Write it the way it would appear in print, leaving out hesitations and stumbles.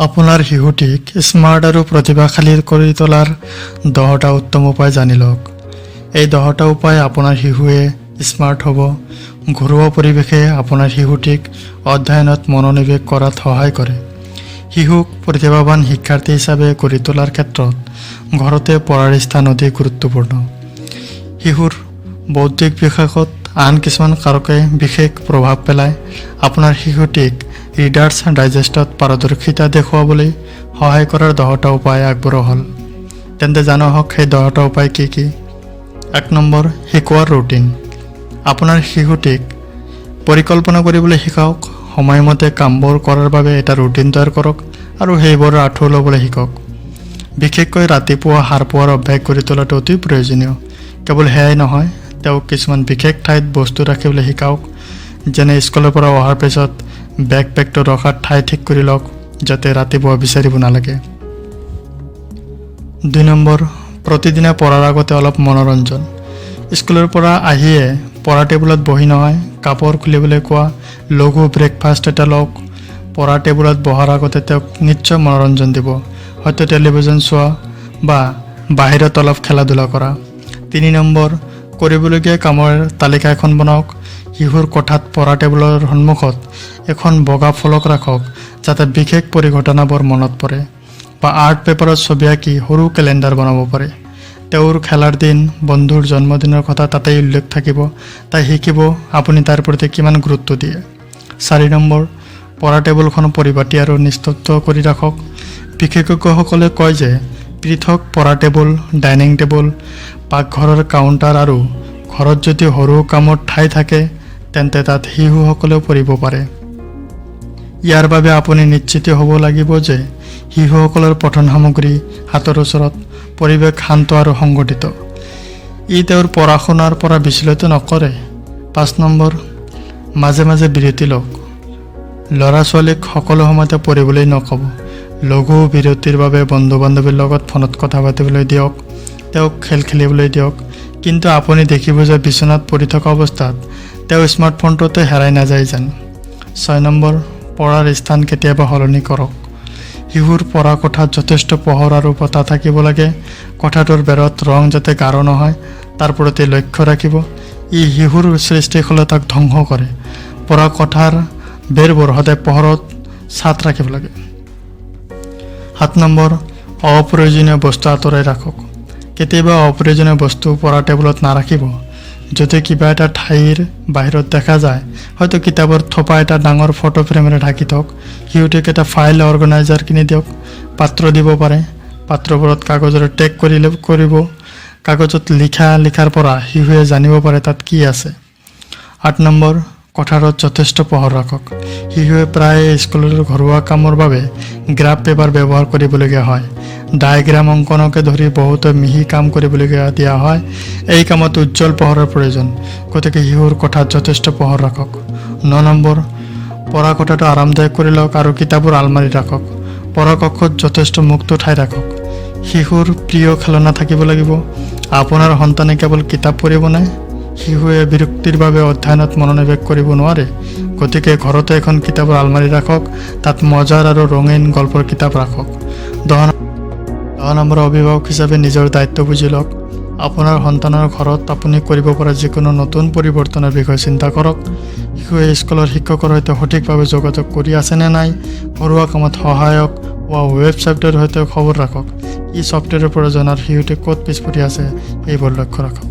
আপোনাৰ শিশুটিক স্মাৰ্ট আৰু প্ৰতিভাশালী কৰি তোলাৰ 10টা উত্তম উপায় জানি লওক। এই 10টা উপায় আপোনাৰ শিশুৱে স্মাৰ্ট হ'ব। ঘৰুৱা পৰিৱেশে আপোনাৰ শিশুটিক অধ্যয়নত মনোনিৱেশ কৰাত সহায় কৰে। শিশুক প্ৰতিভাৱান শিক্ষাৰ্থী হিচাপে গঢ়ি তোলাৰ ক্ষেত্ৰত ঘৰতে পঢ়াৰ স্থান অতি গুৰুত্বপূৰ্ণ। শিশুৰ বৌদ্ধিক বিকাশত আন কিছুমান কাৰকে বিশেষ প্ৰভাৱ পেলায়। আপোনাৰ শিশুটিক ৰিডাৰ্ছ ডাইজেষ্টত পাৰদৰ্শিতা দেখুৱাবলৈ সহায় কৰাৰ 10টা উপায় আগবঢ়োৱা হ'ল। তেন্তে জানো হওক সেই 10টা উপায় কি কি। 1 নম্বৰ, শিকোৱাৰ ৰুটিন। আপোনাৰ শিশুটিক পৰিকল্পনা কৰিবলৈ শিকাওক। সময়মতে কামবোৰ কৰাৰ বাবে এটা ৰুটিন তৈয়াৰ কৰক আৰু সেইবোৰৰ আঁঠু ল'বলৈ শিকক। বিশেষকৈ ৰাতিপুৱা সাৰ পোৱাৰ অভ্যাস কৰি তোলাটো অতি প্ৰয়োজনীয়। কেৱল সেয়াই নহয়, তেওঁক কিছুমান বিশেষ ঠাইত বস্তু ৰাখিবলৈ শিকাওক। যেনে স্কুলৰ পৰা অহাৰ পিছত বেকপেকটো ৰখাৰ ঠাই ঠিক কৰি লওক, যাতে ৰাতিপুৱা বিচাৰিব নালাগে। 2 নম্বৰ, প্ৰতিদিনে পঢ়াৰ আগতে অলপ মনোৰঞ্জন। স্কুলৰ পৰা আহিয়ে পঢ়া টেবুলত বহি নহয়, কাপোৰ খুলিবলৈ কোৱা, লঘু ব্ৰেকফাষ্ট এটা লওক। পঢ়া টেবুলত বহাৰ আগতে তেওঁক নিশ্চয় মনোৰঞ্জন দিব, হয়তো টেলিভিছন চোৱা বা বাহিৰত অলপ খেলা ধূলা কৰা। 3 নম্বৰ, কৰিবলগীয়া কামৰ তালিকা এখন বনাওক। শিশুৰ কোঠাত পঢ়া টেবুলৰ সন্মুখত এখন বগা ফলক ৰাখক, যাতে বিশেষ পৰিঘটনাবোৰ মনত পৰে, বা আৰ্ট পেপাৰত ছবি আঁকি সৰু কেলেণ্ডাৰ বনাব পাৰে। তেওঁৰ খেলাৰ দিন, বন্ধুৰ জন্মদিনৰ কথা তাতেই উল্লেখ থাকিব। তাই শিকিব আপুনি তাৰ প্ৰতি কিমান গুৰুত্ব দিয়ে। 4 নম্বৰ, পঢ়া টেবুলখন পৰিপাটি আৰু নিস্তব্ধ কৰি ৰাখক। বিশেষজ্ঞসকলে কয় যে পৃথক পঢ়া টেবুল, ডাইনিং টেবুল, পাকঘৰৰ কাউণ্টাৰ আৰু ঘৰত যদি সৰু কামৰ ঠাই থাকে, তেন্তে তাত শিশুসকলেও পঢ়িব পাৰে। ইয়াৰ বাবে আপুনি নিশ্চিত হ'ব লাগিব যে শিশুসকলৰ পঠন সামগ্ৰী হাতৰ ওচৰত, পৰিৱেশ শান্ত আৰু সংগঠিত। ই তেওঁৰ পঢ়া শুনাৰ পৰা বিচলিত নকৰে। 5 নম্বৰ, মাজে মাজে বিৰতি লওক। ল'ৰা ছোৱালীক সকলো সময়তে পঢ়িবলৈ নক'ব। লঘু বিৰতিৰ বাবে বন্ধু বান্ধৱীৰ লগত ফোনত কথা পাতিবলৈ দিয়ক, তেওঁক খেল খেলিবলৈ দিয়ক। কিন্তু আপুনি দেখিব যে বিচনাত পৰি থকা অৱস্থাত তেওঁ স্মাৰ্টফোনটোতে হেৰাই নাযায় যেন। 6 নম্বৰ, পঢ়াৰ স্থান কেতিয়াবা সলনি কৰক। শিশুৰ পঢ়া কোঠাত যথেষ্ট পোহৰ আৰু বতাহ থাকিব লাগে। কোঠাটোৰ বেৰত ৰং যাতে গাঢ় নহয় তাৰ প্ৰতি লক্ষ্য ৰাখিব। ই শিশুৰ সৃষ্টিশীলতাক ধ্বংস কৰে। পঢ়া কোঠাৰ বেৰবোৰ সদায় পোহৰত ছাট ৰাখিব লাগে। 7 নম্বৰ, অপ্ৰয়োজনীয় বস্তু আঁতৰাই ৰাখক। কেতিয়াবা অপ্ৰয়োজনীয় বস্তু পঢ়া টেবুলত নাৰাখিব। যদি কিবা এটা ঠাইৰ বাহিৰত দেখা যায়, হয়তো কিতাপৰ থোপা এটা ডাঙৰ ফটো ফ্ৰেমেৰে ঢাকি থওক। শিশুটিক এটা ফাইল অৰ্গেনাইজাৰ কিনি দিয়ক। পাত্ৰ দিব পাৰে। পাত্ৰবোৰত কাগজেৰে টেগ কৰিব। কাগজত লিখাৰ পৰা শিশুৱে জানিব পাৰে তাত কি আছে। 8 নম্বৰ, কোঠাৰত যথেষ্ট পোহৰ ৰাখক। শিশুৱে প্ৰায় স্কুলৰ ঘৰুৱা কামৰ বাবে গ্ৰাফ পেপাৰ ব্যৱহাৰ কৰিবলগীয়া হয়। ডায়েগ্ৰাম অংকনকে ধৰি বহুতো মিহি কাম কৰিবলগীয়া দিয়া হয়। এই কামত উজ্জ্বল পোহৰৰ প্ৰয়োজন, গতিকে শিশুৰ কোঠাত যথেষ্ট পোহৰ ৰাখক। 9 নম্বৰ, পঢ়া কোঠাটো আৰামদায়ক কৰি লওক আৰু কিতাপৰ আলমাৰি ৰাখক। পঢ়া কক্ষত যথেষ্ট মুক্ত ঠাই ৰাখক। শিশুৰ প্ৰিয় খেলনা থাকিব লাগিব। আপোনাৰ সন্তানে কেৱল কিতাপ পঢ়িবনে? শিশুৱে বিৰক্তিৰ বাবে অধ্যয়নত মনোনিৱেশ কৰিব নোৱাৰে, গতিকে ঘৰতে এখন কিতাপৰ আলমাৰি ৰাখক। তাত মজাৰ আৰু ৰঙীন গল্পৰ কিতাপ ৰাখক। 10 নম্বৰ, অভিভাৱক হিচাপে নিজৰ দায়িত্ব বুজি লওক। আপোনাৰ সন্তানৰ ঘৰত আপুনি কৰিব পৰা যিকোনো নতুন পৰিৱৰ্তনৰ বিষয়ে চিন্তা কৰক। শিশুৱে স্কুলৰ শিক্ষকৰ সৈতে সঠিকভাৱে যোগাযোগ কৰি আছে নে নাই, ঘৰুৱা কামত সহায়ক হোৱা ৱেবছাইটৰ সৈতে খবৰ ৰাখক। ই ছফ্টৱেৰৰ প্ৰয়োজন আৰু শিশুটি ক'ত পিছ পৰি আছে এইবোৰ লক্ষ্য ৰাখক।